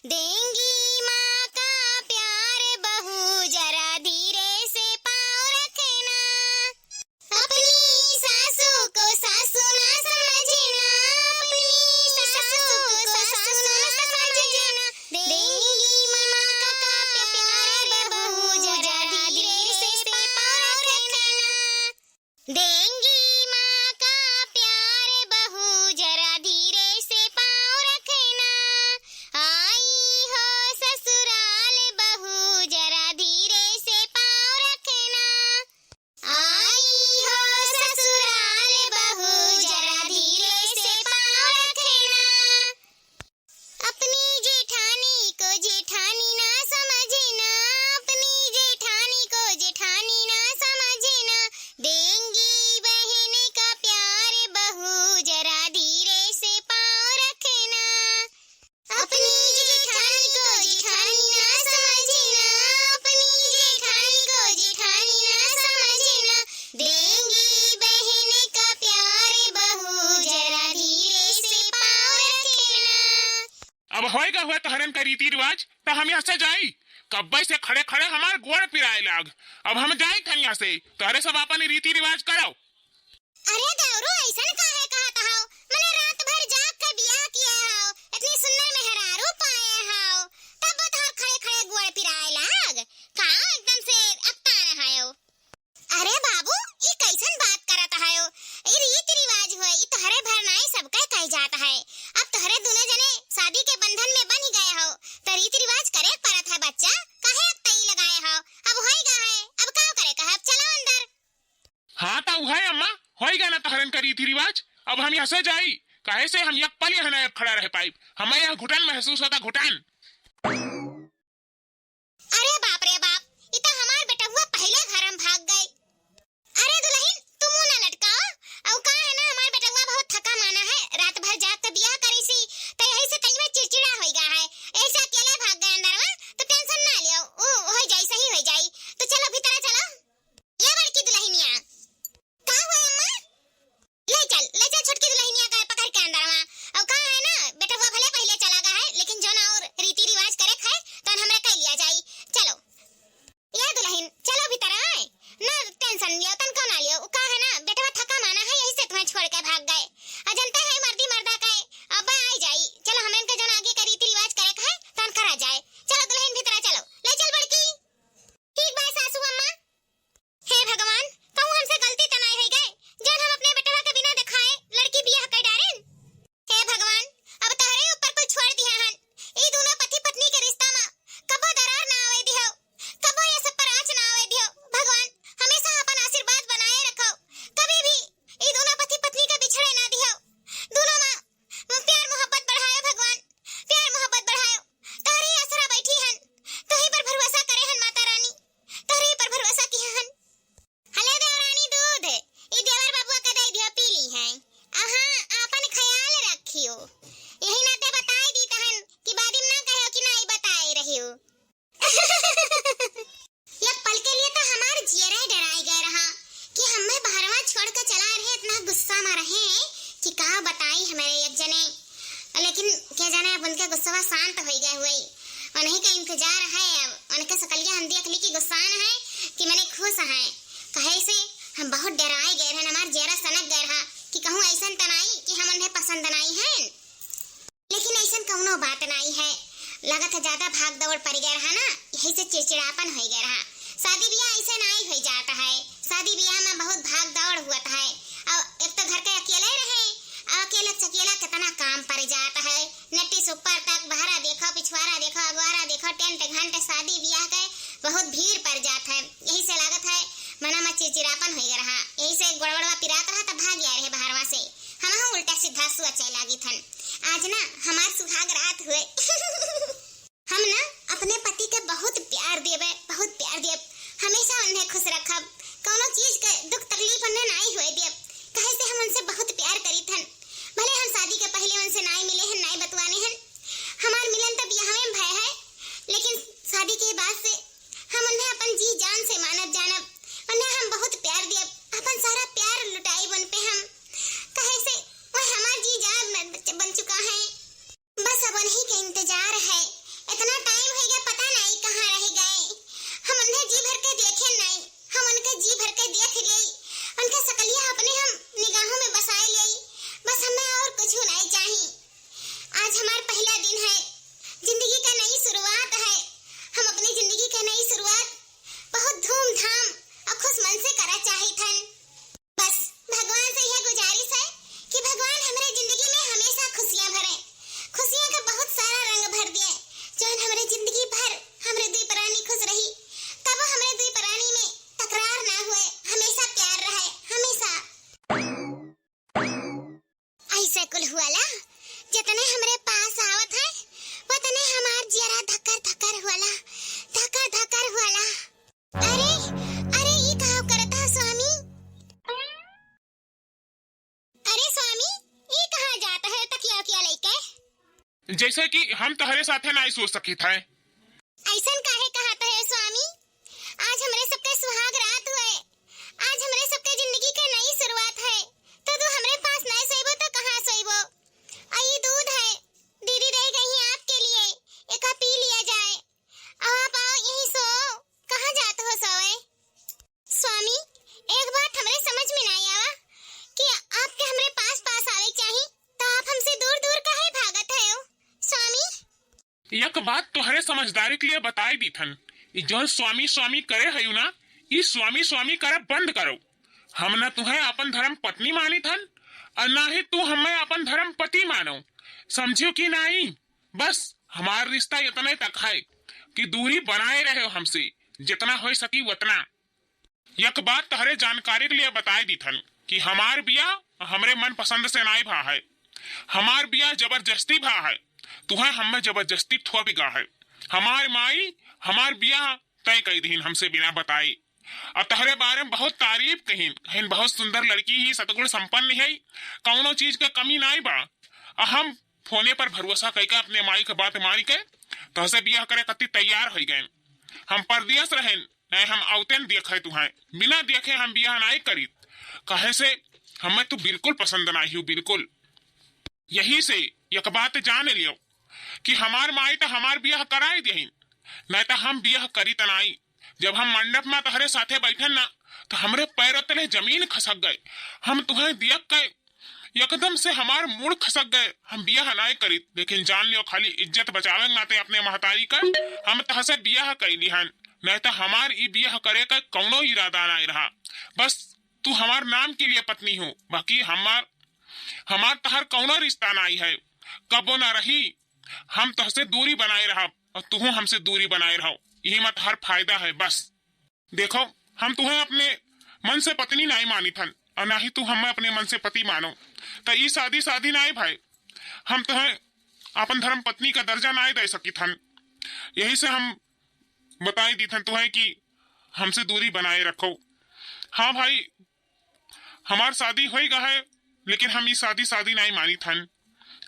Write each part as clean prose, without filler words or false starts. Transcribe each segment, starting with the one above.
देंगी माँ का प्यार बहू जरा धीरे से पाँव रखना, अपनी सासू को सासू ना समझना, अपनी सासू को सासू ना समझना। देंगी माँ का प्यार बहू जरा धीरे से पाँव रखना, देंगी माँ का प्यार बहू जरा धीरे से पाँव रखना। आई हो ससुराल बहू जरा धीरे से पाँव रखना, आई हो ससुराल बहू जरा धीरे से पाँव रखना। अपनी जेठानी को जेठानी ना समझना, अपनी जेठानी को जेठानी ना समझना। देंगी बहन का प्यार बहू जरा धीरे से पाँव रखना, अपनी जेठानी को जेठानी ना समझना, अपनी जेठानी को जेठानी ना समझना। देंगी बहन का प्यार बहू जरा धीरे से पाँव रखना। अब होएगा हुआ तहरन का रीति रिवाज तो हम यहाँ से जाई। कब्बे से खड़े खड़े हमारे गोड़ पिराए लाग। अब हम जाए थन यहाँ से, तोहरे सब अपन रीति रिवाज करो। अरे देवरू ऐसन काहे कहत हौ? मने रात भर जाग के बियाह किया हौ, इतनी सुंदर मेहरारू पाए हौ, तब तोहर खड़े खड़े गोड़ पिराए लाग। कहाँ एकदम से अक्तान हयो? अरे बाबू ई कैसन बात करत हयो? ई रीति रिवाज होय, ई तोहरे भर नाई सबके कह जात है। अब तोहरे दोनों जने शादी के बंधन में बन गए हो तो रीति रिवाज करे परत है बच्चा। काहे अक्ताई लगाए हो? अब होइगा है, अब का करे कहे? अब चलो अंदर। हाँ तो है अम्मा, होएगा ना तहरन का रीति रिवाज। अब हम यहाँ से जाई, काहे से हम एक पल यहाँ खड़ा रह पाई। हमें यहाँ घुटन महसूस होता, घुटन। अरे बाप रे बाप, ई तो हमार बेटवा पहले घर में भाग गई। अरे दुल्हन तू मुंह ना लटकाओ। अब का है ना हमार बेटवा बहुत थका माना है, रात भर जाग के बियाह करी सी तो यही से कई में चिड़चिड़ा हो गया है। ऐसा अकेले भाग गए अंदर में तो टेंशन ना लियो, ओ हो जाई, सही हो जाई। तो चलो भीतर चलो। ये बड़की दुल्हनिया का हुआ अम्मा? ले चल छोटकी दुल्हनिया का पकड़ के अंदर में। अब का है ना बेटवा भले पहले चला गया है, लेकिन जो ना और रीति रिवाज करे खाए तो हमरा कह लिया जाई। चलो ये दुल्हन चलो भीतर आए ना, टेंशन लियो तन को ना लियो। का है ना बेटवा थका माना है, यही से तुम्हें छोड़ के भाग गए। जनता है मर्दी मर्दा का अब आई जाई। चलो हम इनके जो आगे का रीति रिवाज करे खाए तन करा जाए। चलो दुल्हन भीतर चलो, ले चल बड़की। ठीक बा सासू अम्मा। हे भगवान, कहूं हमसे गलती त नहीं हो गए जन हम अपने बेटवा के बिना दिखाए लड़की बियाह कर डारेन। हे भगवान, अब तहरे ऊपर कोई छोड़ दिया हन। ई दोनों पति पत्नी के रिश्ता में कबो दरार ना आवे दियो, कबो ये सब पर आँच ना आवे दियो। भगवान हमेशा अपन आशीर्वाद बनाए रखो, कभी भी ई दोनों पति पत्नी के बिछड़े ना दियो। दोनों में प्यार मोहब्बत बढ़ायो भगवान, प्यार मोहब्बत बढ़ायो। तहरी आसरा बैठी हन, तोही पर भरोसा करे हन माता रानी, तोही पर भरोसा की हन। हले देवरानी दूध ई देवर बाबुआ के दे दियो, पी ली है। हाँ अपन ख्याल रखियो, यही नाते बताई दी तहन कि बादिम ना कहो कि नहीं बताए रहियो। एक पल के लिए तो हमार जियरा डराई गए रहा कि हमें बाहरवा छोड़ के चला रहे, इतना गुस्सा में रहे कि का बताई हमारे एक जने। लेकिन क्या जाने अब उनका गुस्सा शांत हो गया हुए, उन्हीं का इंतजार है। अब उनके सकलिया हम देख ली कि गुस्सान है कि मैंने खुश है। कहे से हम बहुत डराए गए रहे, हमार जियरा सनक गए रहा कि कहूँ ऐसा तनाई कि हम उन्हें पसंद नहीं है। लेकिन ऐसा कौनो बात नहीं है, लगत है ज्यादा भाग दौड़ पड़ गया रहा ना, यही से चिड़चिड़ापन हो गया रहा। शादी ब्याह ऐसे नहीं हो जाता है, शादी ब्याह में बहुत भाग दौड़ हुआ है। और एक तो घर के अकेले रहे, अकेला चकेला कितना काम पड़ जाता है। नट्टी सुपर तक बहरा देखो, पिछवाड़ा देखो, अगवारा देखो, टेंट घंटे शादी ब्याह के बहुत भीड़ पड़ जाता है। यही से लागत है मना में चिड़चिड़ापन हो गया रहा, यही से गड़बड़वा पिरात रहा तब भाग गया रहे बाहरवा से। हम उल्टा सीधा सोचे लागी थन। आज ना हमार सुहाग रात हुए। हम ना अपने पति के बहुत प्यार देवे, बहुत प्यार देव, हमेशा उन्हें खुश रखब, कोनो चीज के दुख तकलीफ उन्हें नहीं होए देव। कहे से हम उनसे बहुत प्यार करी थन। भले हम शादी के पहले उनसे नहीं मिले हैं, नहीं बतवाने हैं, हमार मिलन तो ब्याह में भय है, लेकिन शादी के बाद से हम उन्हें अपन जी जान से मानब जानब, उन्हें हम बहुत प्यार देव, अपन सारा प्यार लुटाई उन पे हम। कहे से वह हमार जी जान बन चुका है, बस अब उन्हीं के इंतजार है जैसे कि हम तहरे साथे नहीं सोच सकी थे। ऐसन काहे कहत है स्वामी? आज हमरे सबके सुहाग रात हुए, आज हमरे सबके जिंदगी के नई शुरुआत है, तो तू हमरे पास नहीं सोइबो तो कहाँ सोइबो? आई दूध है, दीदी रह गई है आपके लिए, एक पी लिया जाए। अब आप आओ यहीं सो, कहाँ जाते हो सोए? स्वामी, एक बात हमरे समझ में नहीं आवा कि आपके हमरे पास पास आवे चाहिए, तो आप हमसे दूर दूर काहे भागत है हो स्वामी? एक बात तोहरे समझदारी के लिए बताई दी थन, जो स्वामी स्वामी करे है ना, ये स्वामी स्वामी करे बंद करो। हम न तुम्हें अपन धर्म पत्नी मानी थन और ना ही तू हमें अपन धर्म पति मानो, समझियो कि नहीं? बस हमारा रिश्ता इतने तक है कि दूरी बनाए रहे हो हमसे, जितना हो सकी उतना। एक बात तहरे जानकारी के लिए बताई दी थन कि हमार बिया हमरे मन पसंद से नहीं भा है, हमार बिया जबरदस्ती भा है, तुम्हें हमें जबरदस्ती थोप गा है। हमार माई हमार बिया तय कही दीन हमसे बिना बताई, और तहरे बारे में बहुत तारीफ कहीन, बहुत सुंदर लड़की ही, सतगुण संपन्न है, कौनो चीज का कमी नहीं बा। और हम फोने पर भरोसा करके अपने माई के बात मारी के तहसे बिया करे कति तैयार हो गए। हम परदेश रहे नहीं, हम औतेन देखे तुम्हें, बिना देखे हम बिया नहीं करी, कहे से हमें तो बिल्कुल पसंद नहीं हूँ, बिल्कुल। यही से एक बात जान लियो कि हमार माई तो हमार बिया कराई दही, नहीं तो हम बिया करी तनाई। जब हम मंडप में तहरे साथे बैठे ना, तो हमरे पैर तले जमीन खसक गए। हम तुम्हें देख के एकदम से हमार मूड खसक गए, हम बिया नहीं करी। लेकिन जान लियो खाली इज्जत बचावे नाते अपने महतारी का हम तहसे बिया कैली हन, नहीं तो हमार ई बिया करे का कौनो इरादा नहीं रहा। बस तू हमार नाम के लिए पत्नी हो, बाकी हमार तहर कौनो रिश्ता नहीं है, कबो ना रही। हम तहसे दूरी बनाए रहा और तू हमसे दूरी बनाए रहो, यही मत हर फायदा है। बस देखो, हम तुम्हें अपने मन से पत्नी नहीं मानी थन और ना ही तू हमें अपने मन से पति मानो, तो ये शादी नहीं भाई। हम तुम्हें अपन धर्म पत्नी का दर्जा नहीं दे सकी थन, यही से हम बताई दी थन तुम्हें कि हमसे दूरी बनाए रखो। हाँ भाई, हमार शादी हो गया है, लेकिन हम ये शादी नहीं मानी थन,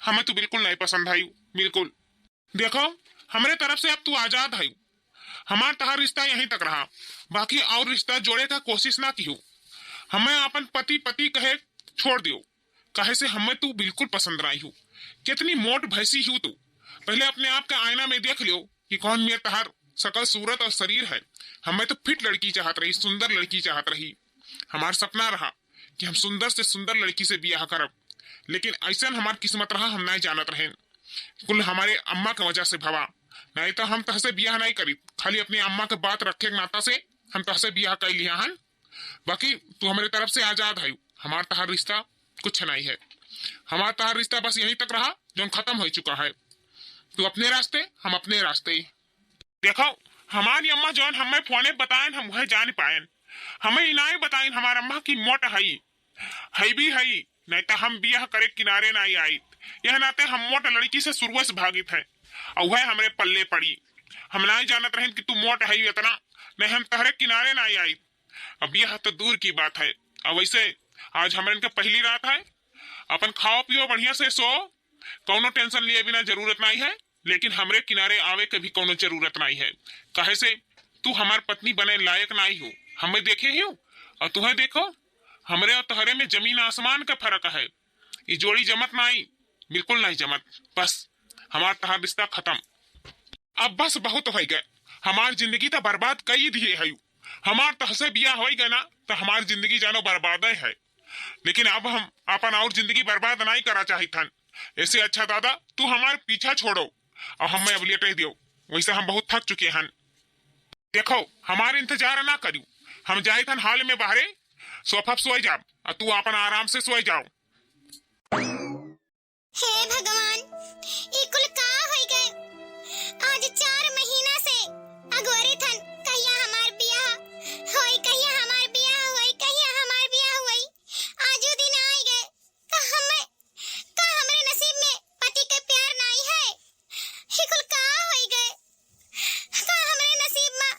हमें तो बिल्कुल नहीं पसंद आई, बिल्कुल। देखो, हमारे तरफ से अब तू आजाद है, हमार तहार रिश्ता यहीं तक रहा, बाकी और रिश्ता जोड़े का कोशिश ना की हो। हमें अपन पति पति कहे छोड़ दियो, कहे से हमें तू बिल्कुल पसंद नहीं हो। कितनी मोट भैंसी हूँ तू, पहले अपने आप के आईना में देख लियो कि कौन मेरे तहार सकल सूरत और शरीर है। हमें तो फिट लड़की चाहत रही, सुंदर लड़की चाहत रही, हमार सपना रहा कि हम सुंदर से सुंदर लड़की से ब्याह करब, लेकिन ऐसा हमार किस्मत रहा, हम नहीं जानत रहे। कुल हमारे अम्मा की वजह से भवा, नहीं तो हम तहसे ब्याह नहीं करी। खाली अपनी अम्मा के बात रखे के नाता से हम तहसे ब्याह कर लिया हन, बाकी तू हमारी तरफ से आजाद है। हमार तहार रिश्ता कुछ नहीं है, हमार तहार रिश्ता बस यहीं तक रहा जो खत्म हो चुका है। तू अपने रास्ते, हम अपने रास्ते। देखो, हमारी अम्मा जो हमें फोने बताएं हम वह जान पाए, हमें इनाई बताएं हमार अम्मा की मोट है भी है, नहीं तो हम ब्याह करे किनारे नहीं आई। यह नाते हम मोट लड़की से शुरू से भागित है और वह हमरे पल्ले पड़ी। हम नहीं जानत रहे कि तू मोट है इतना, नहीं हम तहरे किनारे नहीं आई। अब यह तो दूर की बात है। और वैसे आज हमारे इनके पहली रात है, अपन खाओ पियो बढ़िया से सो, कोनो टेंशन लिए बिना जरूरत नहीं है। लेकिन हमरे किनारे आवे के भी कोनो जरूरत नहीं है, कहे से तू हमार पत्नी बने लायक नहीं हो। हमें देखे ही और तुम्हें देखो, हमरे और तहरे में जमीन आसमान का फर्क है। ये जोड़ी जमत नहीं, बिल्कुल नहीं जमत। बस हमार तहार रिश्ता खत्म। अब बस बहुत हो गए, हमार जिंदगी तो बर्बाद कई दिए है। हमार तहसे बिया हो गए ना, तो हमार जिंदगी जानो बर्बाद है। लेकिन अब हम अपन और जिंदगी बर्बाद नहीं करा चाही थन। ऐसे अच्छा दादा तू हमार पीछा छोड़ो और हमें अब लेटे दियो, वैसे हम बहुत थक चुके हैं। देखो, हमारे इंतजार ना करियो, हम जाए थन हाल में बाहरे सोफा सोए जाओ और तू अपन आराम से सोए जाओ। हे भगवान, ये कुल का हो गए? आज 4 महीना से अगोरी थन, कहिया हमार बियाह होई, कहिया हमार बियाह होई, कहिया हमार बियाह होई। आजू दिन आ गए, का हमरे नसीब में पति के प्यार नहीं है? ये कुल का हो गए? का हमरे नसीब में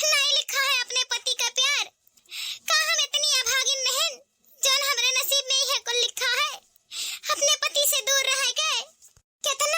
नहीं लिखा है अपने पति का प्यार? का हम इतनी अभागिन नहीं जौन हमरे नसीब में यह कुल लिखा है? अपने पति से दूर रह गए। कितना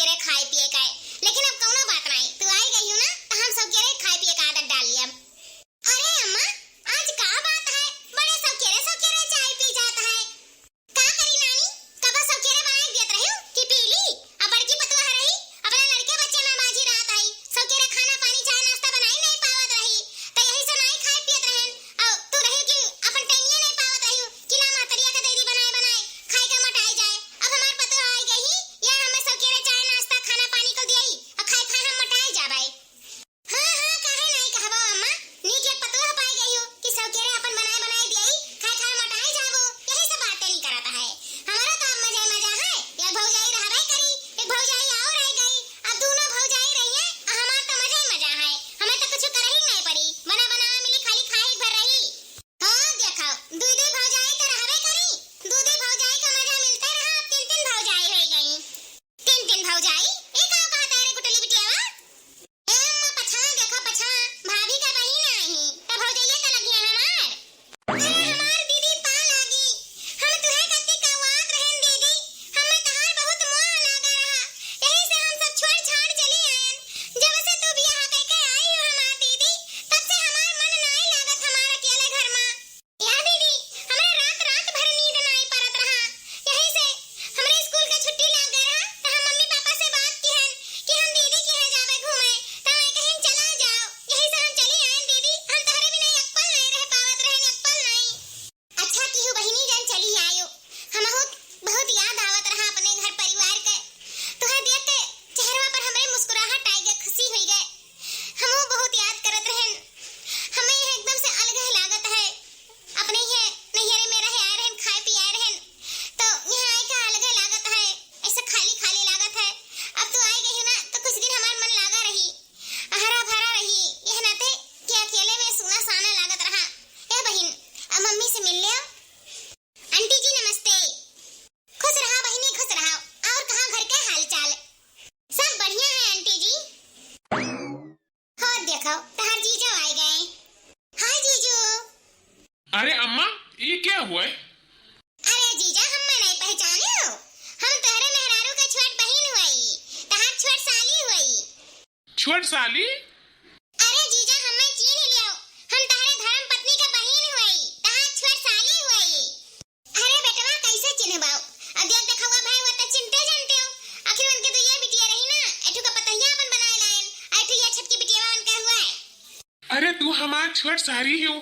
सवेरे खाए पिए का, लेकिन अब कौनो बात नहीं, तू आई गई हो ना तो हम सवेरे खाए पिए का आदत डाल लिया। अरे अम्मा, आज का बात है, बड़े सवेरे चाय पी जाता है। का करी नानी, कब सवेरे बनाई दियत रही कि पी ली? अब बड़की पतवा रही, अपने लड़के बच्चे में बाजी रात आई, सवेरे खाना पानी चाय नाश्ता बनाई नहीं पावत रही, तो यही से नहीं खाए पियत रहन। और तू रही कि अपन टाइमिए नहीं पावत रही कि ला मातरिया के देदी बनाए खाए के मटाई जाए। अब हमार पतवा आई गई, या हमें सवेरे चाय नाश्ता खाना पानी को दियई और खाए हम मटाई जाबे। हां काहे नहीं कहबो अम्मा, नीक एक पतवा पाई गई हो कि सवेरे अपन बनाए दियई खाए मटाई जाबो, यही सब बातें नहीं करता है। हमारा तो अब मजा है, एक भौजाई रहबे करी, एक भौजाई और रह गई, अब दोनों भौजाई रही है, हमार तो मजा है, हमें तो कुछ करही नहीं पड़ी, बना मिली खाली खाए भर रही। हां देखो, दूधी भौजाई तो रहबे करी, दूधी भौजाई का मजा मिलता रहा, अब तीन भौजाई हो गई। तीन भौजाई एक का कहता है रे गुटली बिटियावा। ए अम्मा पछा देखो पछा, भाभी का बहिन आई, त भौजाइया त लगी हमार। अरे हमार दीदी पा लागी, हम तुहे कत्ती कवात रहन दीदी, हमें तहार बहुत मोह लागा रहा, यही से हम सब छोड़ छाड़ चली आयन। जब से तू बियाह करके आई हो हमार दीदी, तब से हमार मन नहीं लागत हमार अकेले घर में। या दीदी, हमरे रात भर नींद नहीं परत रहा, यही से हमरे स्कूल के छुट्टी लग गए रहा, तो हम मम्मी पापा से बात किहन कि हम दीदी के यहाँ जावे घूमे, तो मैं कहीं चला जाओ, यही से हम चली आयन दीदी, हम तहरे भी नहीं अक्कल नहीं रह पावत रहन, अक्कल नहीं। अच्छा की हो बहिनी जन चली आयो, हम बहुत याद आवत रहा अपने घर परिवार के, तुहे देख के चेहरा पर हमरे मुस्कुराहट आई गए, खुशी हुई गए, हमहू बहुत याद करत रहन। हमें यह एकदम से अलग लागत है, अपने ये नैहरे में रहे आए रहन, खाए पी आए रहन, तो यहाँ आए का अलग लागत है, ऐसा खाली लागत है। अब तू आई गई हो ना तो कुछ दिन हमार मन लागा रही, हरा भरा रही, यह नाते कि अकेले में सूना साना लागत रहा। ए बहिन, अब मम्मी से मिल ले। आंटी जी नमस्ते। खुश रहा बहिनी, खुश रहा। और कहाँ घर के हाल चाल? सब बढ़िया है आंटी जी। हो देखो तहार जीजो आए गए। हाय जीजू। अरे अम्मा, ये क्या हुआ है? अरे जीजा, हमें नहीं पहचाने हो? हम तोहरे मेहरारू के छोट बहिन हुई, तहार छोट साली हुई। छोट साली? अरे जीजा, हमें चीन लियो, हम तोहरे धर्म पत्नी के बहिन हुई, तहार छोट साली हुई। अरे बेटवा कैसे चिन्हबाओ? अब देख देखा हुआ भाई वो तो चिनते जानते हो, आखिर उनके तो ये बिटिया रही ना, एठू का पतैया अपन बनाए लायन, एठू ये छटकी बिटिया उनका हुआ है। अरे तू हमार छोट साली हो,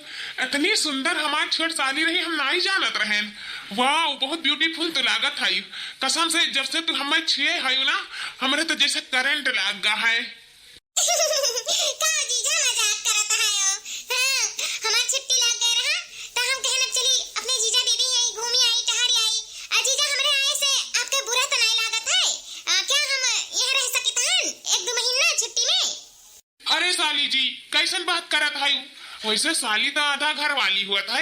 इतनी सुंदर हमार छोट साली रही, हम नहीं जानत रहन। वाह, बहुत ब्यूटीफुल तो लागत है, कसम से जब से तू हमें छुए है ना, हमरे तो जैसे करंट लाग गया है। का जीजा मजाक करता है ओ? हां, हमार छुट्टी लग गए रहा, तो हम कहने चली अपने जीजा दीदी यही घूमी आई, टहरी आई। जीजा हमरे आए से आपके बुरा तो नहीं लागत है? क्या हम यहाँ रह सकते हैं 1-2 महीना छुट्टी में? अरे साली जी, कैसन बात करत है? वैसे साली तो आधा घर वाली हुआ था,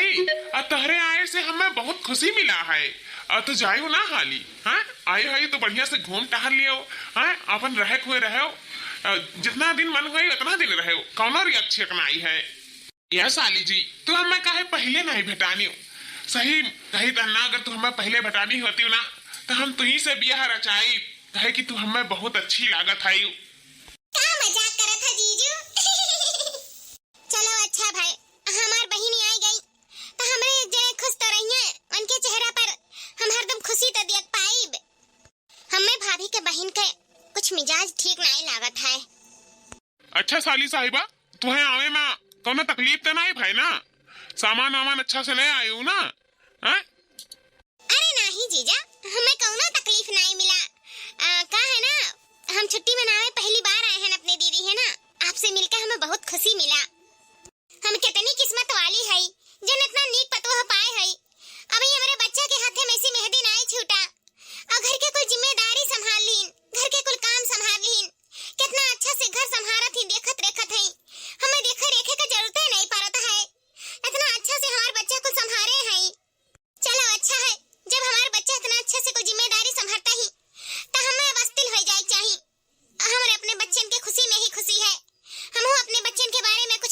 और तहरे आए से हमें बहुत खुशी मिला है। और तो जायो ना हाली, हाँ आए है तो बढ़िया से घूम टहल लियो, हाँ अपन रहे हुए रहो, जितना दिन मन हुए उतना दिन रहो, कौनो रिएक्शन आई है। यह साली जी, तू हमें काहे पहले नहीं भेटानी हो? सही कही तो ना, अगर तू हमें पहले भेटानी होती ना तो हम तुही से बियाह रचाई, कहे कि तू हमें बहुत अच्छी लागत है। क्या मजाक करत है जीजू? चलो अच्छा भाई, हमार बहिनी आई गई तो हमरे एक जने खुश तो रही है, उनके चेहरा पर हम हरदम खुशी तो देख पाइब। हमें भाभी के बहन के कुछ मिजाज ठीक नहीं लागत है। अच्छा साली साहिबा, तुम्हें आवे में कोनो तकलीफ तो नहीं भाई ना? सामान वामान अच्छा से ले आए हो ना? हाँ? अरे नहीं जीजा, हमें कोनो तकलीफ नहीं मिला। का है ना, हम छुट्टी मनावे पहली बार आए हैं अपने दीदी है ना, आपसे मिलकर हमें बहुत खुशी मिला। हम कितनी किस्मत वाली है जो इतना नीक पतोह पाए है। अभी हमारे बच्चा के हाथे में से मेहंदी नहीं छूटा, और घर के कुल जिम्मेदारी संभाल लीन, घर के कुल काम संभाल लीन, कितना अच्छा से घर संभालत ही देखत रेखत है। हमें देखे रेखे का जरूरत नहीं पड़ता है, इतना अच्छा से हमारे बच्चा को संभाले है। चलो अच्छा है, जब हमारे बच्चा इतना अच्छे से कोई जिम्मेदारी संभालता ही तो हमें वस्तिल हो जाए चाहिए। हमारे अपने बच्चन के खुशी में ही खुशी है, हम अपने बच्चन के बारे में कुछ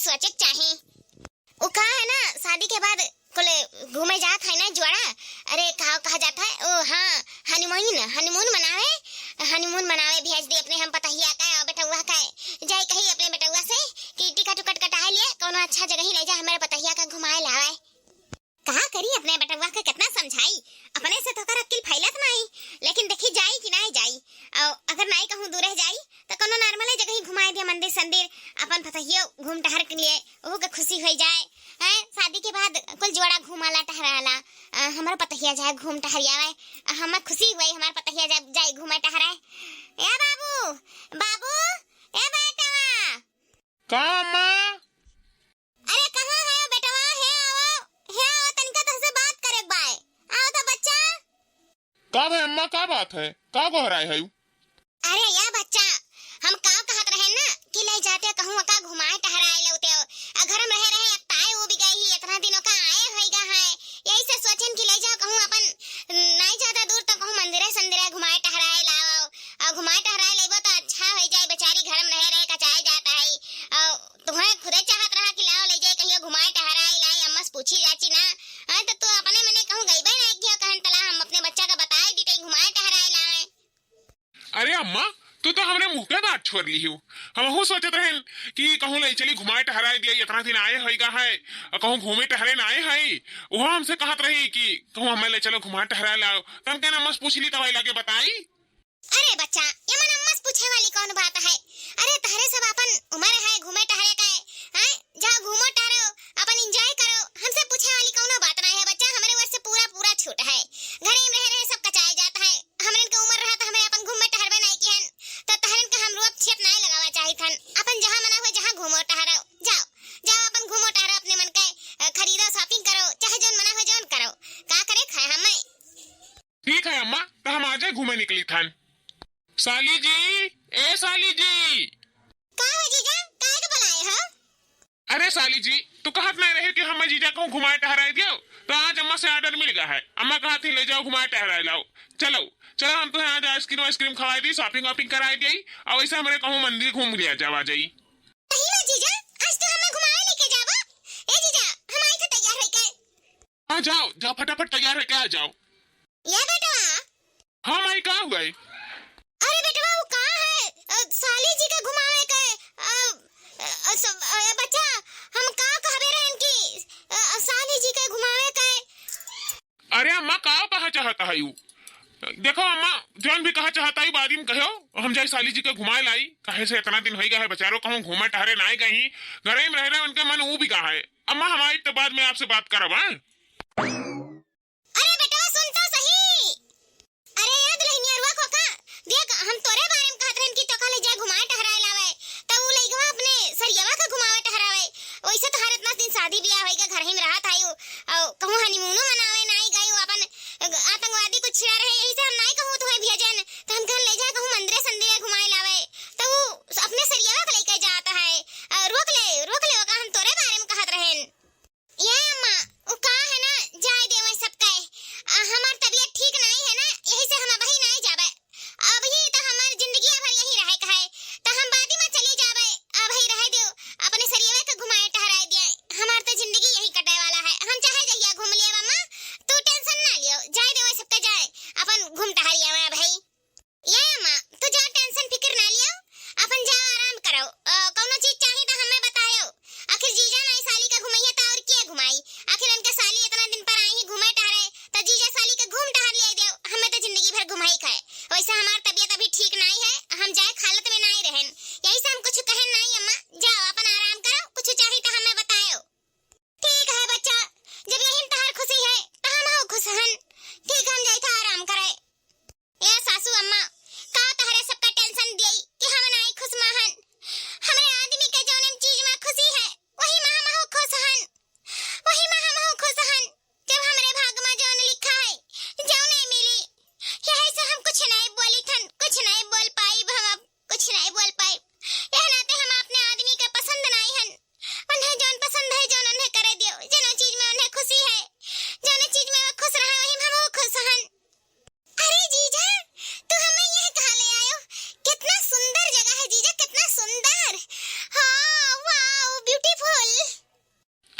सोचे चाहे वो कहा है ना शादी के बाद कुल घूमे जात है ना जोड़ा। अरे कहा जाता है ओ हाँ हनीमून मनावे भेज दे अपने हम पतहिया का और बेटुआ का जाए कहीं अपने बेटुआ से कि टिकट उकट कटाए लिए कोनो अच्छा जगह ही ले जा हमारे पतहिया का घुमाए लावे। कहा करी अपने बेटुआ का कितना समझाई अपने से तो कर अक्ल फैलत नहीं लेकिन देखी जाई कि नहीं जाई और अगर नहीं कहूँ दूर जाई तो कोनो नॉर्मल जगह ही घुमाए दे मंदिर संदिर अपन पतहिया घूम टहर के लिए वो के खुशी हो जाए है। शादी के बाद कुल जोड़ा घुमाला टहराला हमारा पतहिया जाए घूम टहरियावे हम खुशी हुई हमारा पतहिया जाए घूमे टहराए। ए बाबू ए बेटवा का अम्मा अरे कहाँ है बेटवा है आओ तनिका तुझसे बात करे बाय आओ तो बच्चा। का है अम्मा का बात है का गोहराए है? अरे या बच्चा हम का कहत रहे ना कि ले जाते कहूँ का घुमाए टहराए लौटे घर में रहे एकताए वो भी गई ही इतना दिनों का आए होइगा है यही से सोचन कि ले जाओ कहूँ अपन नहीं ज्यादा दूर तो कहूँ मंदिरे संदिरे घुमाए टहराए लाओ और घुमाए टहराए लेबो तो अच्छा हो जाए बेचारी घर में रहे कचाए जाता है और तुम्हें खुदे चाहत रहा कि लाओ ले जाए कहियो घुमाए टहराए लाई अम्मा से पूछी जाची ना तो तू अपने मने कहूँ गई भाई नहीं गया कहन तला हम अपने बच्चा का बताए दी घुमाए टहराए लाए। अरे अम्मा तू तो हमने मुंह पे बात छोड़ ली हूँ हम सोचत रहे कि कहूँ ले चली घुमाए टहराए दिया इतना दिन आए होइगा है और कहूँ घूमे टहरे ना आए है वो हमसे कहत रही कि कहूँ हमें ले चलो घुमाए टहराए लाओ तो हम कहना मस्त पूछ ली तो लागे बताई। अरे बच्चा ये मन अम्मा से पूछे वाली कौन बात है? अरे तारे सब अपन उम्र है घूमे टहरे का है जाओ घूमो टहरो अपन एंजॉय करो हमसे पूछे वाली कौन बात नहीं है बच्चा। हमारे वर्ष से पूरा छूट है घर में रहे सब कचाए जाता है हमरे के उम्र रहा तो हमें अपन घूमे टहरबे नहीं किहन तो तहरन के हम रोप छेप नहीं लगावा चाहिए थन अपन जहां मना हुए जहां घूमो टहरो जाओ अपन घूमो टहरो अपने मन के खरीदो शॉपिंग करो चाहे जोन मना हो जोन करो का करे खाए हमें। ठीक है अम्मा तो हम आज घूमे निकली थन। साली जी का हो जीजा काहे के बुलाए हो? अरे साली जी तू कहत नहीं रही कि हम जीजा को घुमाए टहराए दियो तो आज अम्मा से ऑर्डर मिल गया है। अम्मा कहा थी ले जाओ घुमाए टहराए लाओ चलो हम तो आज आइसक्रीम खवाई दी शॉपिंग वॉपिंग कराई दी और वैसे हमारे कहूँ मंदिर घूम लिया जावा जाई। सही में जीजा आज तो हमें घुमाए लेके जावा। ए जीजा हम आई थे तैयार होके। हाँ जाओ फटाफट तैयार होके आ जाओ। ये बेटवा हाँ माई कहाँ गए? अरे बेटवा वो कहाँ है साली जी का घुमावे के बच्चा हम कहाँ कहबे रहन की साली जी का घुमावे के। अरे अम्मा कहा चाहता है यू देखो अम्मा जोन भी कहा चाहता है बाद में कहो हम जाए साली जी के घुमाए लाई कहे से इतना दिन हो गया है बेचारों कहूँ घूमे टहरे ना कहीं घर में रह रहे उनके मन वो भी कहा है। अम्मा हमारी तो बाद में आपसे बात करब। अरे बेटवा सुन तो सही। अरे याद रही रुआ खोका देख हम तोरे बारे में कहत रहन की तो ले जाए घुमाए टहराए लावे तो वो लइकवा अपने सरियावा का घुमावे टहरावे वैसे तो हर इतना दिन शादी ब्याह होइगा घर ही में रहत आयु और कहूँ हनीमूनो मनावे नहीं गई अपन आतंकवादी कुछ छिड़ा रहे यही से हम नहीं कहूँ तुम्हें भेजन तो हम कहन ले जा कहूँ मंदिर संदिर घुमाए लावे तो वो अपने सरियावा का लेके जाता है रोक ले हम तोरे बारे में कहत रहन। ये अम्मा वो का है ना जाए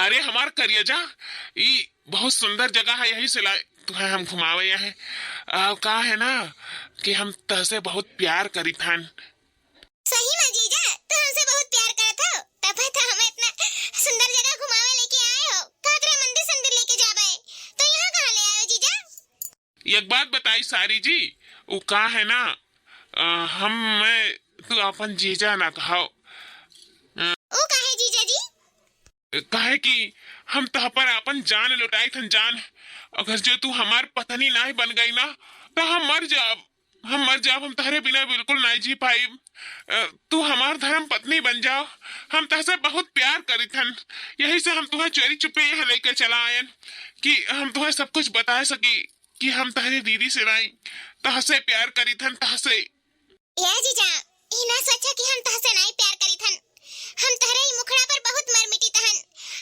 अरे हमार करियजा ई बहुत सुंदर जगह है, यही से लाए तुम्हें हम घुमावे है। का है ना कि हम तहसे बहुत प्यार करी थन। सही में जीजा, तो हमसे बहुत प्यार करत हो, तब तो हमें इतना सुंदर जगह घुमावे लेके आए हो। काकरे मंदिर संदिर लेके जाबे, तो यहाँ कहाँ ले आए हो जीजा? एक बात बताई सारी जी, वो का है ना मैं तू अपन जीजा ना कहो। ओ काहे जीजा जी? कहे कि हम तह पर अपन जान लुटाई थन जान। अगर जो तू हमार पत्नी नहीं बन गई ना तो हम मर जाब, हम तहरे बिना बिल्कुल नहीं जी पाई। तू हमार धर्म पत्नी बन जाओ, हम तहसे बहुत प्यार करी थन। यही से हम तुम्हें चोरी चुपे यहाँ लेकर चला आयन कि हम तुम्हें सब कुछ बता सकी कि हम तहरे दीदी से नहीं तहसे प्यार करी थन तहसे। या जीजा, ई ना सोचा कि हम तहसे नहीं प्यार करी थन। हम तहरे ही मुखड़ा पर बहुत मरमिटी तहन।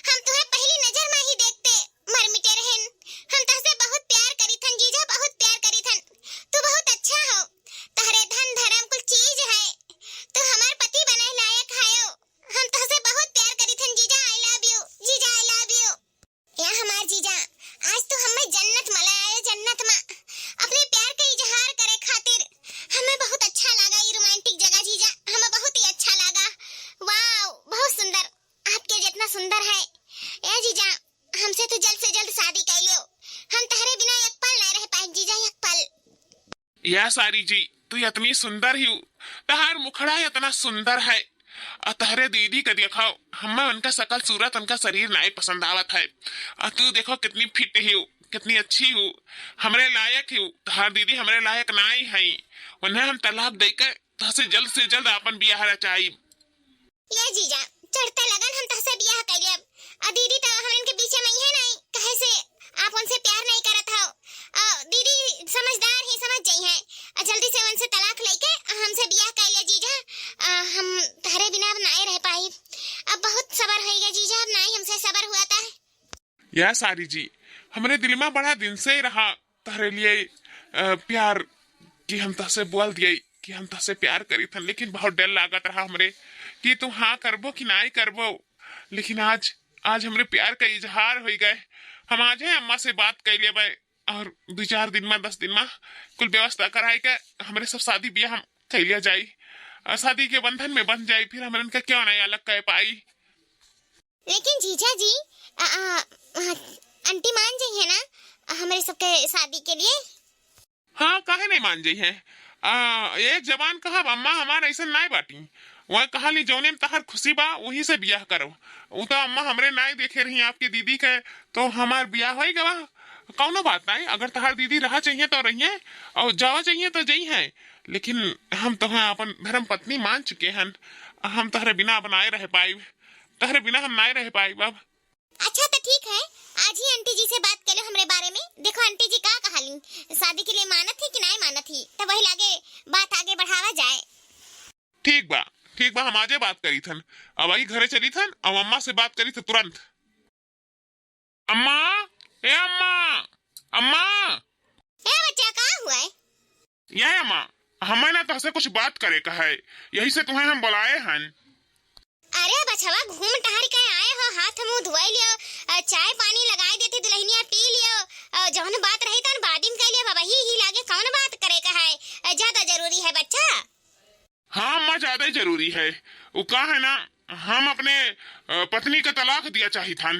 हम तुम्हें पहली नजर में ही देखते मरमिटे रहन। हम तहसे बहुत प्यार करी थन जीजा, बहुत प्यार करी थन। तू बहुत अच्छा हो, तहरे धन धर्म कुल चीज है, तू हमार पति बने लायक है। हम तहसे बहुत प्यार करी थन जीजा। आई लव यू जीजा, आई लव यू। या हमार जीजा, आज तो हमें जन्नत मला आए, जन्नत में अपने प्यार का इजहार करे खातिर हमें बहुत अच्छा लगा। ये रोमांटिक जगह जीजा हमें बहुत ही अच्छा लगा। वाओ, बहुत सुंदर, आपके जितना सुंदर है। ए जीजा, हमसे तो जल्द से जल्द शादी कर लो। हम तहरे बिना एक पल नहीं रह पाए जीजा, एक पल। या सारी जी, तू इतनी सुंदर ही तहार मुखड़ा इतना सुंदर है। तहरे दीदी का देखो, हमें उनका शकल सूरत उनका शरीर नहीं पसंद आवत है। तू देखो कितनी फिट ही कितनी अच्छी हूँ, हमरे लायक हूँ। तहार दीदी हमरे लायक नहीं है, उन्हें हम तलाक देकर तहसे जल्द से जल्द अपन बियाह रचाई। ये जीजा, चढ़ते लगन हम तहसे बियाह कर लेब। दीदी तो हमन के पीछे में है नहीं, कहे से आप उनसे प्यार नहीं करत हो। दीदी समझदार ही समझ जाई है, जल्दी से उनसे तलाक लेके हमसे बियाह कर ले जीजा। हम तहरे बिना अब नहीं रह पाई। अब बहुत सबर होएगा जीजा, अब नहीं हमसे सबर हुआ था। या सारी जी, हमरे दिल में बड़ा दिन से रहा तहरे लिए प्यार कि हम तहसे बोल दिए कि हम तहसे प्यार करी थन, लेकिन बहुत डर लागत रहा हमरे कि तू हाँ करबो कि नहीं करबो। लेकिन आज हमरे प्यार का इजहार हो गए। हम आज है अम्मा से बात कर लेबे और 2-4 दिन में 10 दिन में कुल व्यवस्था कराई के हमरे सब शादी ब्याह हम कर लिया जाई, शादी के बंधन में बन जाई। फिर हमरे उनका क्यों नहीं अलग कर पाई। लेकिन जीजा जी, आंटी मान जाई है ना हमारे सबके शादी के लिए? हाँ, काहे नहीं मान जाई है। एक जवान कहा अम्मा हमारे ऐसा नहीं बाटी, वह कहा ली जौने में तहर खुशी बा वही से ब्याह करो। वो तो अम्मा हमरे नहीं देखे रही आपकी दीदी के, तो हमार ब्याह हो गवा। कौनो बात नहीं, अगर तहार दीदी रहा चाहिए तो रहिए और जावा चाहिए तो जई है। लेकिन हम तो अपन धर्म पत्नी मान चुके हैं, हम तहरे बिना बनाए रह पाई, तहरे बिना हम नहीं रह पाई बाब। अच्छा तो ठीक है, आज ही आंटी जी से बात कर लो हमरे बारे में। देखो आंटी जी का कहाली, शादी के लिए मानत थी कि नहीं मानत थी, तो वही लागे बात आगे बढ़ावा जाए। ठीक बा हम आजे बात करी थन। अब आई घरे चली थन और अम्मा से बात करी थी तुरंत। अम्मा, ए अम्मा, अम्मा। ए बच्चा कहाँ हुआ है? ये अम्मा, हमें ना तुझसे कुछ बात करे का है, यही से तुम्हें हम बुलाए हैं। अरे बछवा, घूम टहर के आए हो, हाथ मुंह धोए लियो, चाय पानी लगाए देते दुल्हनिया पी लियो, जौन बात रही तन बादिम कर लियो। बाबा ही लागे कौन बात करे का है, ज्यादा जरूरी है बच्चा? हाँ अम्मा, ज्यादा ही जरूरी है। वो का है ना, हम अपने पत्नी का तलाक दिया चाहिए था।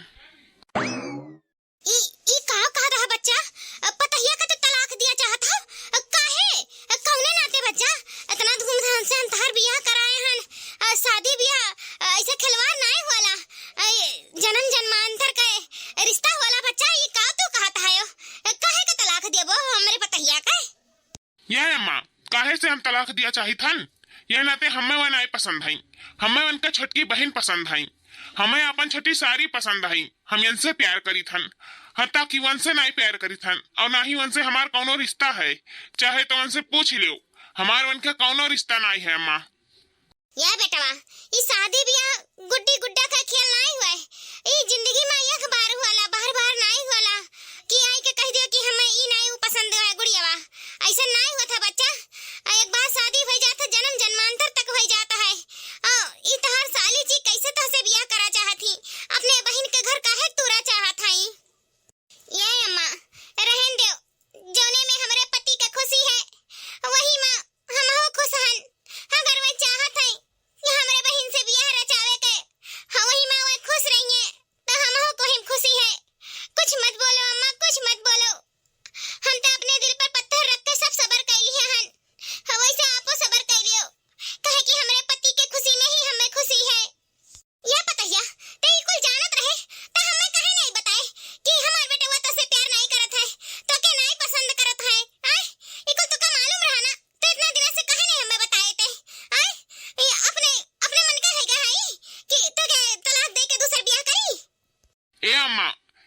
ई कहा रहा बच्चा? पतहिया का तो तलाक दिया चाहता? काहे? कौने नाते बच्चा? इतना धूमधाम से हम तहार बियाह कराए हन, शादी बियाह ऐसे खिलवाड़ नहीं होला, जन्म जन्मांतर का रिश्ता होला बच्चा। ई का तो कहता है, काहे का तलाक देबो हमरे पतहिया का? ये अम्मा, काहे से हम तलाक दिया चाहिए था? ये नाते हमें वन आई पसंद है, हमें उनका छोटकी बहन पसंद है, हमें अपन छोटी सारी पसंद है। हम इनसे प्यार करी थन, हत्ता कि उनसे नहीं प्यार करी थन, और ना ही उनसे हमार कौनो रिश्ता है। चाहे तो उनसे पूछ लो, हमार उनका कौनो रिश्ता नहीं है अम्मा। या बेटवा, ये शादी बियाह गुड्डी गुड्डा का खेल नहीं हुआ है। ये जिंदगी में एक बार होला, बार नहीं होला कि आई के कह दियो कि हमें ई नहीं पसंद है गुड़ियावा। ऐसा नहीं होता बच्चा, एक बार शादी हो जाता जन्म जन्मांतर तक हो जाता है। ई तहार साली जी कैसे तहसे बियाह करा चाहती, अपने बहन के घर काहे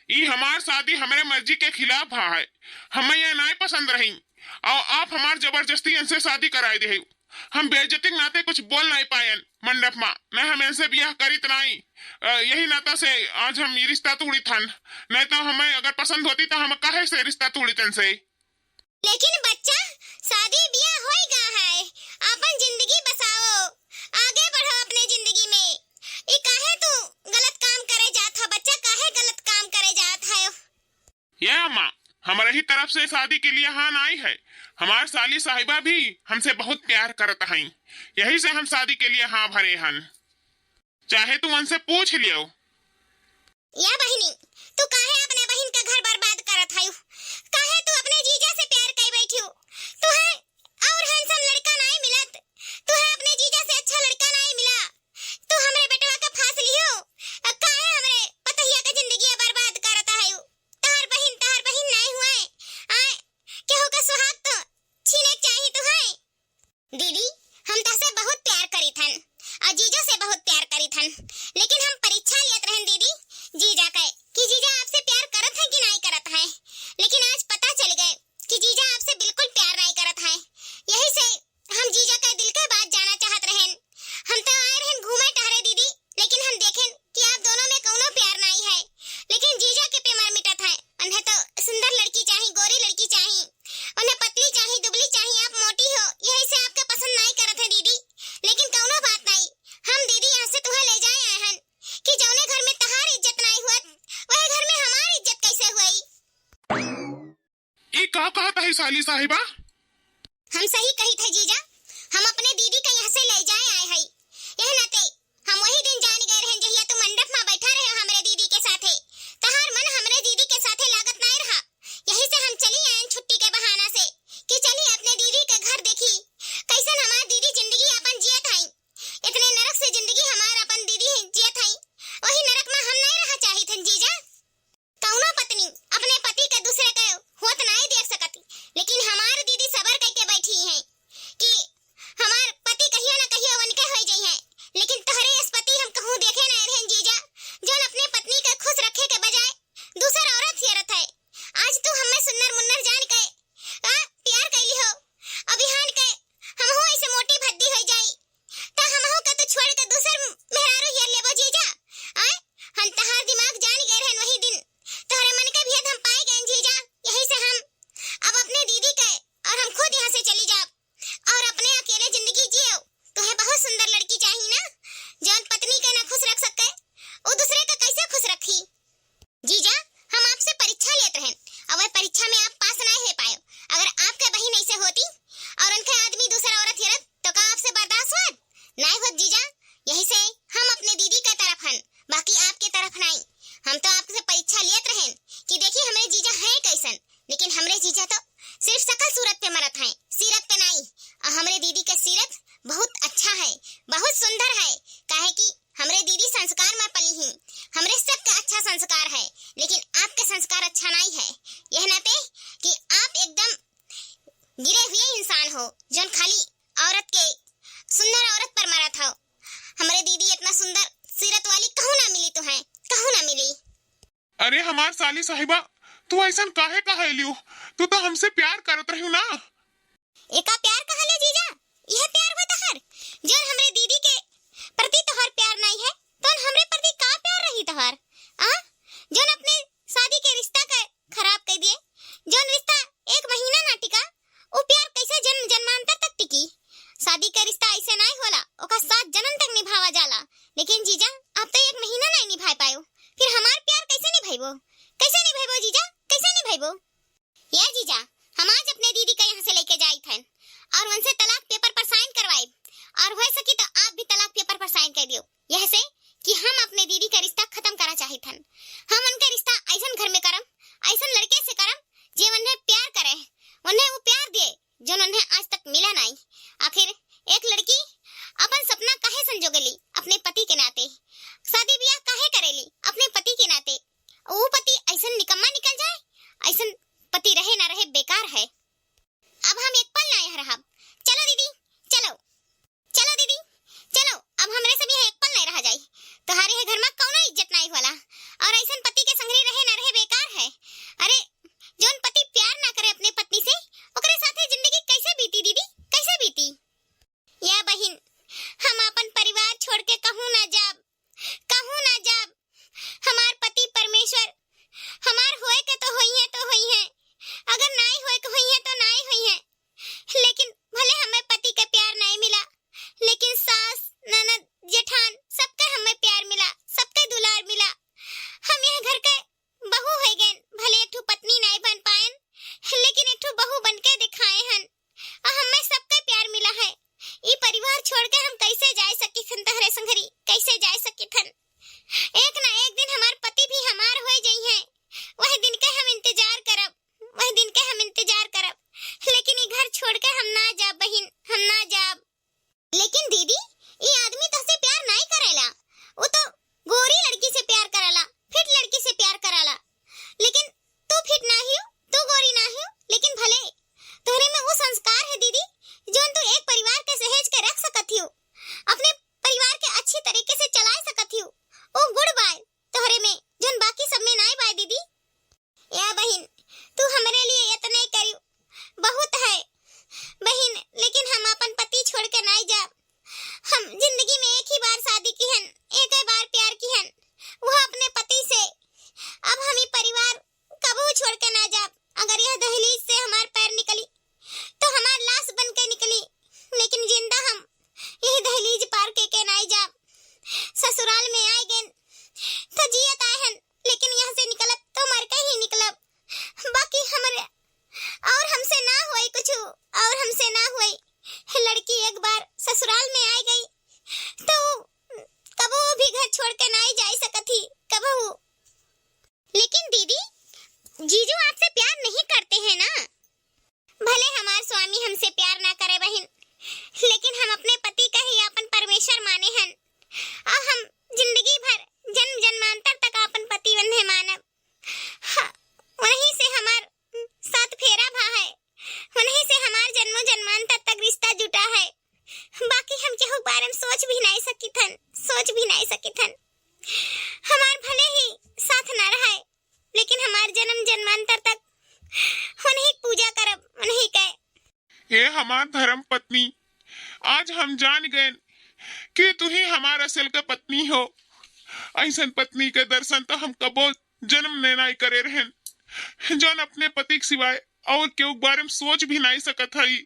ये हमार शादी हमारे मर्जी के खिलाफ है। हमें ये नहीं पसंद रही और आप हमार जबरदस्ती इनसे शादी कराई दे। हम बेइज्जती के नाते कुछ बोल नहीं पाए मंडप में, न हम इनसे ब्याह करीत नहीं। यही नाता से आज हम ये रिश्ता तोड़ी थन, नहीं तो हमें अगर पसंद होती तो हम काहे से रिश्ता तोड़ी तन से। लेकिन बच्चा शादी ब्याह होएगा है, अपन जिंदगी बसाओ, आगे बढ़ो अपने जिंदगी में। ये काहे तू गलत काम करे जात है बच्चा, काहे गलत काम करे जात है? ये अम्मा हमारे ही तरफ से शादी के लिए हाँ आई है। हमार साली साहिबा भी हमसे बहुत प्यार करता है, यही से हम शादी के लिए हाँ भरे हन। चाहे तू उनसे पूछ लियो। या बहिनी तू काहे अपने बहन का घर बर्बाद करत है? काहे तू अपने जीजा से प्यार कर बैठी हो? तू है और हैंडसम लड़का नहीं मिलत, तू है अपने जीजा से अच्छा लड़का नहीं मिला, तू हमरे बेटवा का फांस लियो, काहे हमरे पतहिया का जिंदगी बर्बाद करता है? तार बहन नहीं हुए आए केहू का सुहाग तो छीने चाहिए तू है। दीदी हम तसे बहुत प्यार करी थन और जीजा से बहुत प्यार करी थन, लेकिन हम परीक्षा लेत रहन दीदी जीजा का कि जीजा आपसे प्यार करत है कि नहीं करत है। लेकिन आज पता चल गए कि जीजा आपसे बिल्कुल प्यार नहीं करत है। यही से हम जीजा का दिल के बात जाना चाहत रहन। हम तो आए रहन घूमे टहरे दीदी, लेकिन हम देखें कि आप दोनों में कौनो प्यार नहीं है। लेकिन जीजा के पे मर मिटत है, उन्हें तो सुंदर लड़की चाहिए, गोरी लड़की चाहिए, उन्हें पतली चाहिए, दुबली चाहिए, आप मोटी हो, यही से आपका पसंद नहीं करत है दीदी। लेकिन कौनो बात नहीं, हम दीदी यहाँ से तुम्हें ले जाए आए हैं कि जौने घर में तहार इज्जत नहीं हुआ वह घर में हमारी इज्जत कैसे हुई? ये का कहता है साली साहिबा? हम सही कही थे जीजा, हम अपने दीदी का यहाँ से ले जाए आए हैं। यह नाते हम वही दिन जान गए रहे जहिया तुम मंडप में बैठा रहे हो हमारे दीदी के साथे, तहार मन हमारे दीदी के साथे लागत नहीं रहा। यही से हम चली आए छुट्टी के बहाना से कि चलिए अपने दीदी का घर देखी कैसन हमार दीदी जिंदगी अपन जियत है। इतने नरक से जिंदगी हमार अपन दीदी जियत है, वही नरक में हम नहीं रहा चाहिए थे जीजा। कौनो पत्नी अपने पति के दूसरे के होत नहीं देख सकती, लेकिन हमार दीदी सबर करके बैठी है कि हमार पति कहियो न कहियो उनके हो जाई है। लेकिन तहरे इस पति हम कहूं देखे नहीं रहे जीजा, जो अपने पत्नी के खुश रखे के बजाय दूसर औरत हियरत है। आज तू हमें सुन्नर मुन्नर जान के प्यार कैली हो, अभिहान के हम हो ऐसे मोटी भद्दी हो जाई ता हम हो के तू छोड़ के दूसर मेहरारू हियर लेबो जीजा। आए हम तहार दिमाग जान गए रहन वही दिन, तोहरे मन के भेद हम पाए गए जीजा। यही से हम अब अपने दीदी के और हम खुद यहाँ से चली जाब और अपने अकेले जिंदगी जियो। तुम्हें बहुत सुंदर लड़की चाहिए ना, जौन पत्नी के ना खुश रख सके वो दूसरे का कैसे खुश रखी? जीजा हम आपसे परीक्षा लेते हैं और वह परीक्षा में आप पास नहीं हो पाए। अगर आपके बहन ऐसे होती और उनके आदमी दूसरा औरत हिरत तो का आपसे बर्दाश्त होत? नहीं होत जीजा। यही से हम अपने दीदी के तरफ हैं, बाकी आपके तरफ नहीं। हम तो आपसे परीक्षा लेते रहें कि देखिए हमारे जीजा है कैसन, लेकिन हमारे जीजा तो सिर्फ शकल सूरत पे मरत है, सीरत पे नहीं। और हमारे दीदी का सीरत बहुत अच्छा है, बहुत सुंदर है, काहे कि हमारे दीदी संस्कार में पली ही, हमारे सबका अच्छा संस्कार है, लेकिन आपके संस्कार अच्छा नहीं है। यह नाते कि आप एकदम गिरे हुए इंसान हो, जो खाली औरत के सुंदर औरत पर मरत हो। हमारे दीदी इतना सुंदर सीरत वाली कहूँ ना मिली, तुम्हें कहूँ ना मिली। अरे हमार साली साहिबा तू ऐसा काहे कहे लियो? तू तो हमसे प्यार करत रही ना। एका प्यार कहले जीजा, यह प्यार हुआ तहर जो हमरे दीदी के प्रति तोहर प्यार नहीं है तो हमरे प्रति का प्यार रही तोहर? जो अपने शादी के रिश्ता का खराब कर दिए, जो रिश्ता एक महीना ना टिका, वो प्यार कैसे जन्म जन्मांतर तक टिकी? शादी का रिश्ता ऐसे नहीं होला, ओका 7 जन्म तक निभावा जाला। लेकिन जीजा आप तो 1 महीना नहीं निभा पायो, फिर हमार प्यार कैसे निभाइबो? कैसे निभाइबो जीजा, कैसे निभाइबो? ये जीजा हम आज अपने दीदी का यहाँ से लेके जाई थन और उनसे तलाक पेपर पर साइन करवाए, और हो सकी तो आप भी तलाक ससुराल में आए गए तो जियत आए हैं, लेकिन यहाँ से निकलब तो मर के ही निकलब। बाकी हमरे और हमसे ना हुई कुछ, और हमसे ना हुई। लड़की एक बार ससुराल में आ गई तो कबो भी घर छोड़ के ना ही जा सकती कबो। लेकिन दीदी, जीजू आपसे प्यार नहीं करते हैं ना? भले हमारे स्वामी हमसे प्यार ना करे बहन, लेकिन हम अपने पति का ही अपन परमेश्वर माने हैं, और हम जिंदगी भर जन्म जन्मांतर तक अपन पति बंधे मानब। वहीं से हमार साथ फेरा भा है, वहीं से हमार जन्मों जन्मांतर तक रिश्ता जुटा है। बाकी हम केहू बारे में सोच भी नहीं सकी थन। हमार भले ही साथ ना रहे, लेकिन हमार जन्म जन्मांतर तक उन्हीं पूजा करब, उन्हीं के। ये हमार धर्म पत्नी, आज हम जान गए कि तू ही हमार असल के पत्नी हो। ऐसन पत्नी के दर्शन तो हम कबो जन्म ने नहीं करे रहन, जौन अपने पति के सिवाय और केहू बारे में सोच भी नहीं सकत हई।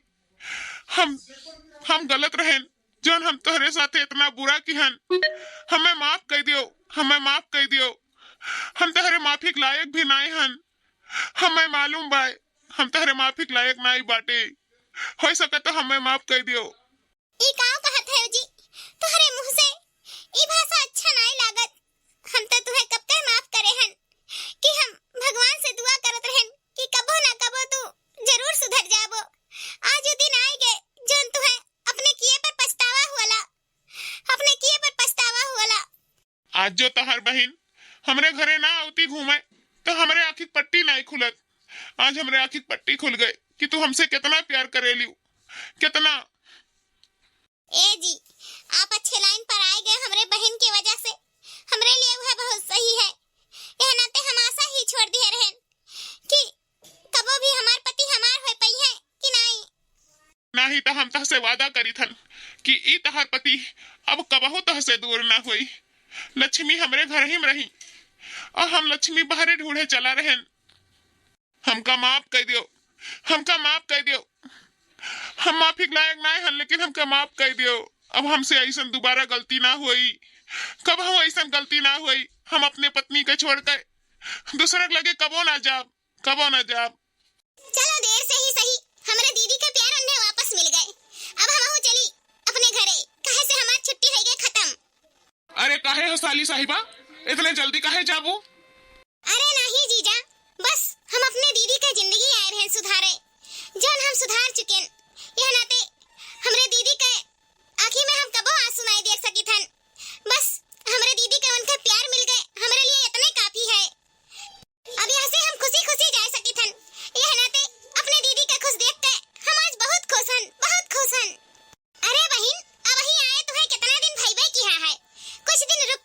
हम गलत रहन, जौन हम तोहरे साथे इतना बुरा किहन। हमें माफ कर दियो। हम तोहरे माफी के लायक भी नहीं हन। हमें मालूम बा हम तोहरे माफी के लायक नहीं बाटे। हो सके तो हमें माफ कर दियो। ई का कहत है जी? तोहरे मुंह से ई भाषा अच्छा नहीं लागत। हम तो तुहे कब तक माफ करे हन कि हम भगवान से दुआ करत रहन कि कबो ना कबो तू जरूर सुधर जाबो। आज वो दिन आए गए जोन तुहे अपने किए पर पछतावा हुआला। आज जो तोहर बहन हमरे घरे ना आती घूमे तो हमरे आँखी पट्टी नहीं खुलत। आज हमरे आँखी पट्टी खुल गए कि तू हमसे कितना प्यार करेली, कितना। ए जी, आप अच्छे लाइन पर आए गए हमरे बहन की वजह से। हमरे लिए वह बहुत सही है। यह नाते हम आशा ही छोड़ दिए रहन कि कबो भी हमार पति हमार होए पई है कि नहीं तो हम तहसे वादा करी थन कि ई तहर पति अब कबहू तहसे दूर ना हुई। लक्ष्मी हमरे घर ही में रही और हम लक्ष्मी बाहरे ढूंढे चला रहन। हमका माफ कर दियो। हम माफी के लायक नहीं हन, लेकिन हमका माफ कर दियो। अब हमसे ऐसा दोबारा गलती ना हुई, कब हम ऐसा गलती ना हुई। हम अपने पत्नी के छोड़ कर दूसरे के लगे कबो ना जाब। चलो देर से ही सही हमरे दीदी के प्यार उन्हें वापस मिल गए। अब हम चली अपने घरे, काहे से हमार छुट्टी हो गई खत्म। अरे काहे हो साली साहिबा, इतने जल्दी काहे जाबू? अरे नहीं जीजा, बस हम अपने दीदी के जिंदगी आए रहे सुधारे, जोन हम सुधार चुके। यह नाते हमरे दीदी के आँखी में हम कबो आंसू नहीं देख सकी थन। बस हमरे दीदी के उनका प्यार मिल गए, हमरे लिए इतने काफी है। अब यहाँ से हम खुशी खुशी जा सकी थन। यह नाते अपने दीदी के खुश देख के हम आज बहुत खुश हन। अरे बहन, अब ही आए तुम्हें कितना दिन भई किया है, कुछ दिन रुक